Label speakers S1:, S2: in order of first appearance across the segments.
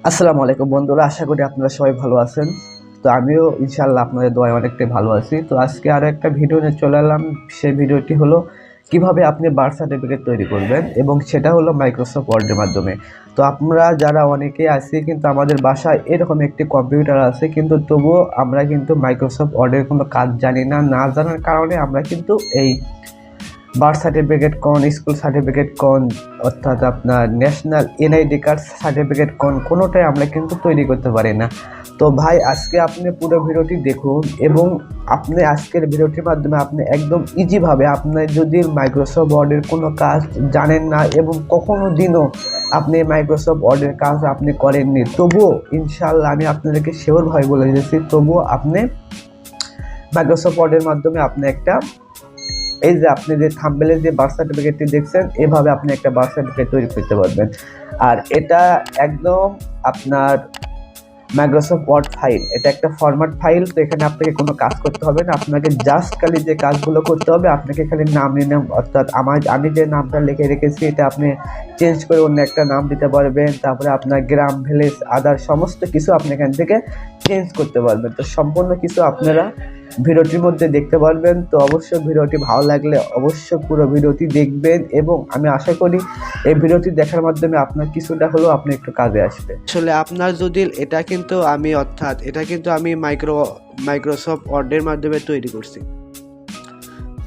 S1: আসসালামু আলাইকুম বন্ধুরা, আশা করি আপনারা সবাই ভালো আছেন। তো আমিও ইনশাআল্লাহ আপনাদের দোয়ায় অনেকটাই ভালো আছি। তো আজকে আরো একটা ভিডিও নিয়ে চলে এলাম। সেই ভিডিওটি হলো কিভাবে আপনি বার্থ সার্টিফিকেট তৈরি করবেন, এবং সেটা হলো মাইক্রোসফট ওয়ার্ডের মাধ্যমে। তো আমরা যারা অনেকেই আছি, কিন্তু আমাদের বাসায় এরকম একটি কম্পিউটার আছে, কিন্তু তবুও আমরা কিন্তু মাইক্রোসফট ওয়ার্ডের কোনো কাজ জানি না। না জানার কারণে আমরা কিন্তু এই বার্থ সার্টিফিকেট কোন, স্কুল সার্টিফিকেট কোন, অর্থাৎ আপনার ন্যাশনাল এনআইডি কার্ড সার্টিফিকেট কোন, কোনোটাই আমরা কিন্তু তৈরি করতে পারি না। তো ভাই, আজকে আপনি পুরো ভিডিওটি দেখুন, এবং আপনি আজকের ভিডিওটির মাধ্যমে আপনি একদম ইজিভাবে, আপনার যদি মাইক্রোসফট ওয়ার্ডের কোনো কাজ জানেন না এবং কখনো দিনও আপনি মাইক্রোসফট ওয়ার্ডের কাজ আপনি করেননি, তবুও ইনশাআল্লাহ আমি আপনাদেরকে শিওরভাবে বলে দিয়েছি, তবুও আপনি মাইক্রোসফট ওয়ার্ডের মাধ্যমে আপনি একটা, এই যে আপনি যে থাম্বনেলে যে বার্থ সার্টিফিকেটটি দেখছেন, এভাবে আপনি একটা বার্থ সার্টিফিকেট তৈরি করতে পারবেন। আর এটা একদম আপনার মাইক্রোসফট ওয়ার্ড ফাইল, এটা একটা ফরম্যাট ফাইল। তো এখানে আপনাকে কোনো কাজ করতে হবে না, আপনাকে জাস্ট খালি যে কাজগুলো করতে হবে, আপনাকে খালি নাম, অর্থাৎ আমি যে নামটা লিখে রেখেছি এটা আপনি চেঞ্জ করে অন্য একটা নাম দিতে পারবেন। তারপরে আপনার গ্রাম, ভিলেজ, আদার সমস্ত কিছু আপনি এখান থেকে চেঞ্জ করতে পারবেন। তো সম্পূর্ণ কিছু আপনারা ভিডিওটির মধ্যে দেখতে পারবেন। তো অবশ্যই ভিডিওটি ভালো লাগলে অবশ্যই পুরো ভিডিওটি দেখবেন, এবং আমি আশা করি এই ভিডিওটি দেখার মাধ্যমে আপনার কিছুটা হলেও আপনি একটু কাজে আসবে।
S2: আসলে আপনার যদি এটা কিন্তু আমি মাইক্রোসফট ওয়ার্ডের মাধ্যমে তৈরি করছি।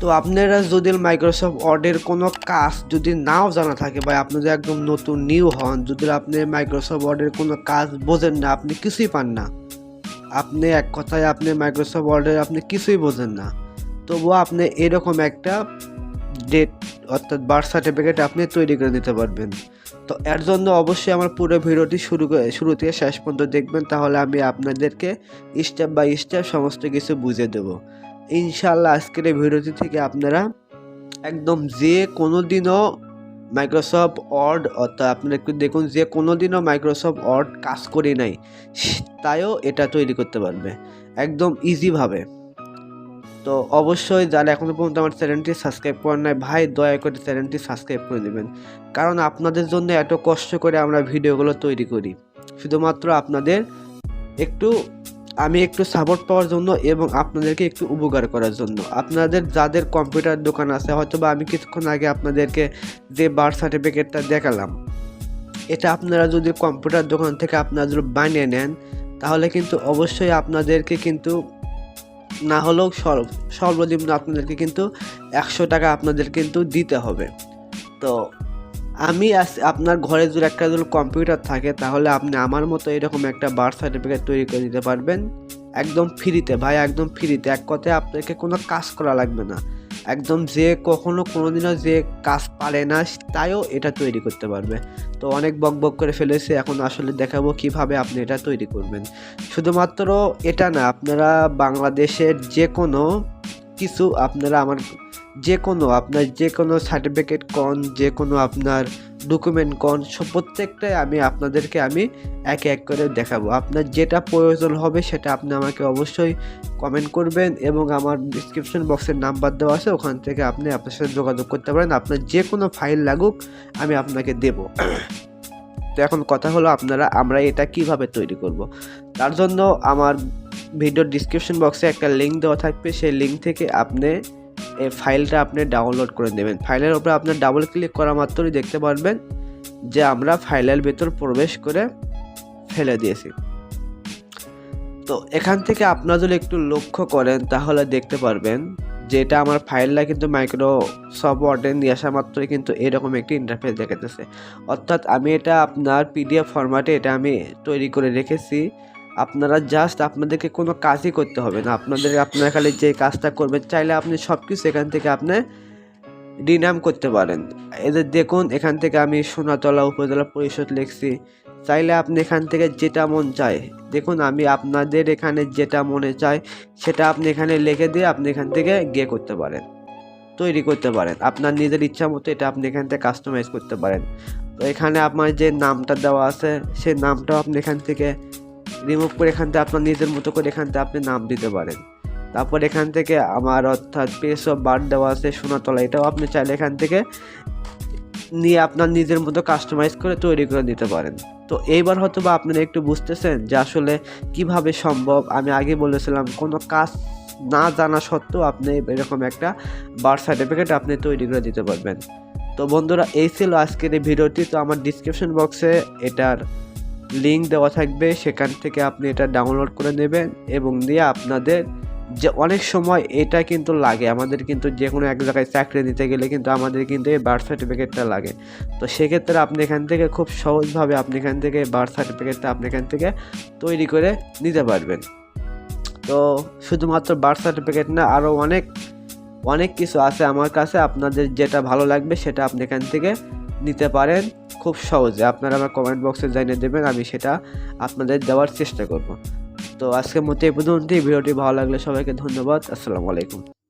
S2: তো আপনারা যদি মাইক্রোসফট ওয়ার্ডের কোনো কাজ যদি নাও জানা থাকে, বা আপনি যদি একদম নতুন নিউ হন, যদি আপনি মাইক্রোসফট ওয়ার্ডের কোনো কাজ বোঝেন না, আপনি কিছুই পান না, আপনি এক কথায় আপনি মাইক্রোসফট ওয়ার্ডের আপনি কিছুই বোঝেন না, তবুও আপনি এরকম একটা ডেট অর্থাৎ বার্থ সার্টিফিকেট আপনি তৈরি করে নিতে পারবেন। তো এর জন্য অবশ্যই আমার পুরো ভিডিওটি শুরু থেকে শেষ পর্যন্ত দেখবেন, তাহলে আমি আপনাদেরকে স্টেপ বাই স্টেপ সমস্ত কিছু বুঝিয়ে দেব। ইনশাআল্লাহ আজকের এই ভিডিওটি থেকে আপনারা একদম যে কোনো দিনও মাইক্রোসফট ওয়ার্ড, অর্থাৎ আপনারা একটু দেখুন, যে কোনো দিনও মাইক্রোসফট ওয়ার্ড কাজ করে নাই, তাইও এটা তৈরি করতে পারবে একদম ইজিভাবে। তো অবশ্যই যারা এখনও পর্যন্ত আমার চ্যানেলটি সাবস্ক্রাইব করেন নাই, ভাই দয়া করে চ্যানেলটি সাবস্ক্রাইব করে দেবেন, কারণ আপনাদের জন্য এত কষ্ট করে আমরা ভিডিওগুলো তৈরি করি, শুধুমাত্র আপনাদের একটু সাপোর্ট পাওয়ার জন্য এবং আপনাদেরকে একটু উপকার করার জন্য। আপনাদের যাদের কম্পিউটার দোকান আছে, হয়তো বা আমি কিছুক্ষণ আগে আপনাদেরকে যে বার্থ সার্টিফিকেটটা দেখালাম, এটা আপনারা যদি কম্পিউটার দোকান থেকে আপনারা যদি বানিয়ে নেন, তাহলে কিন্তু অবশ্যই আপনাদেরকে কিন্তু না হলেও সর্বনিম্ন আপনাদেরকে কিন্তু 100 টাকা আপনাদের কিন্তু দিতে হবে। তো আপনার ঘরে যদি একটা কম্পিউটার থাকে, তাহলে আপনি আমার মতো এরকম একটা বার্থ সার্টিফিকেট তৈরি করে দিতে পারবেন একদম ফ্রিতে, ভাই একদম ফ্রিতে। এক কথায় আপনাকে কোনো কাজ করা লাগবে না, একদম যে কোনোদিনও যে কাজ পারে না তাইও এটা তৈরি করতে পারবে। তো অনেক বকবক করে ফেলেছে, এখন আসলে দেখাবো কিভাবে আপনি এটা তৈরি করবেন। শুধুমাত্র এটা না, আপনারা বাংলাদেশের যে কোনো কিছু আপনারা আপনার যে কোনো সার্টিফিকেট কোন, যে কোনো আপনার ডকুমেন্ট কোন, প্রত্যেকটাই আপনাদেরকে একে এক করে দেখাবো। আপনার যেটা প্রয়োজন হবে সেটা আপনি আমাকে অবশ্যই কমেন্ট করবেন, এবং আমার ডিসক্রিপশন বক্সের নাম্বার দেওয়া আছে, ওখান থেকে আপনি আপনার সাথে যোগাযোগ করতে পারেন। আপনার যে কোনো ফাইল লাগুক আমি আপনাকে দেব। তো এখন কথা হলো আমরা এটা কিভাবে তৈরি করব। তার জন্য আমার ভিডিওর ডিসক্রিপশন বক্সে একটা লিঙ্ক দেওয়া থাকবে, সেই লিঙ্ক থেকে আপনি এই ফাইলটা আপনি ডাউনলোড করে নেবেন। ফাইলের উপরে আপনার ডাবল ক্লিক করা মাত্রই দেখতে পারবেন যে আমরা ফাইলের ভেতর প্রবেশ করে ফেলে দিয়েছি। তো এখান থেকে আপনারা যদি একটু লক্ষ্য করেন, তাহলে দেখতে পারবেন যে এটা আমার ফাইলটা কিন্তু মাইক্রোসফট ওয়ার্ডে নিয়ে আসা মাত্রই কিন্তু এরকম একটি ইন্টারফেস দেখাতেছে। অর্থাৎ আমি এটা আপনার পিডিএফ ফরম্যাটে এটা আমি তৈরি করে রেখেছি। আপনারা জাস্ট আপনাদেরকে কোনো কাজই করতে হবে না, আপনারা খালি যে কাজটা করবেন, চাইলে আপনি সব কিছু এখান থেকে আপনি রিনাম করতে পারেন। এদের দেখুন, এখান থেকে আমি সোনাতলা উপজেলা পরিষদ লিখছি, চাইলে আপনি এখান থেকে যেটা মন চায়, দেখুন আমি আপনাদের এখানে যেটা মনে চায় সেটা আপনি এখানে লিখে দিয়ে আপনি এখান থেকে করতে পারেন, তৈরি করতে পারেন আপনার নিজের ইচ্ছা মতো। এটা আপনি এখান থেকে কাস্টমাইজ করতে পারেন। তো এখানে আপনার যে নামটা দেওয়া আছে, সেই নামটাও আপনি এখান থেকে রিমুভ করে এখান থেকে আপনার নিজের মতো করে এখান থেকে আপনি নাম দিতে পারেন। তারপর এখান থেকে আমার অর্থাৎ প্লেস অফ বার্থ দেওয়া আছে সোনাতলা, এটাও আপনি চাইলে এখান থেকে নিয়ে আপনার নিজের মতো কাস্টমাইজ করে তৈরি করে দিতে পারেন। তো এইবার হয়তো বা আপনারা একটু বুঝতেছেন যে আসলে কিভাবে সম্ভব। আমি আগে বলেছিলাম কোনো কাজ না জানা সত্ত্বেও আপনি এরকম একটা বার্থ সার্টিফিকেট আপনি তৈরি করে দিতে পারবেন। তো বন্ধুরা, এই ছিল আজকের এই ভিডিওটি। তো আমার ডিসক্রিপশন বক্সে এটার লিঙ্ক দেওয়া থাকবে, সেখান থেকে আপনি এটা ডাউনলোড করে নেবেন এবং দিয়ে আপনাদের যে অনেক সময় এটা কিন্তু লাগে, আমাদের কিন্তু যে কোনো এক জায়গায় চাকরি নিতে গেলে কিন্তু আমাদের কিন্তু এই বার্থ সার্টিফিকেটটা লাগে। তো সেক্ষেত্রে আপনি এখান থেকে খুব সহজভাবে আপনি এখান থেকে বার্থ সার্টিফিকেটটা আপনি এখান থেকে তৈরি করে নিতে পারবেন। তো শুধুমাত্র বার্থ সার্টিফিকেট না, আরও অনেক কিছু আছে আমার কাছে, আপনাদের যেটা ভালো লাগবে সেটা আপনি এখান থেকে নিতে পারেন খুব সহজে। আপনারা আমার কমেন্ট বক্সে জানিয়ে দেবেন, আমি সেটা আপনাদের দেওয়ার চেষ্টা করব। তো আজকের মতো এই পর্যন্তই। ভিডিওটি ভালো লাগলে সবাইকে ধন্যবাদ। আসসালামু আলাইকুম।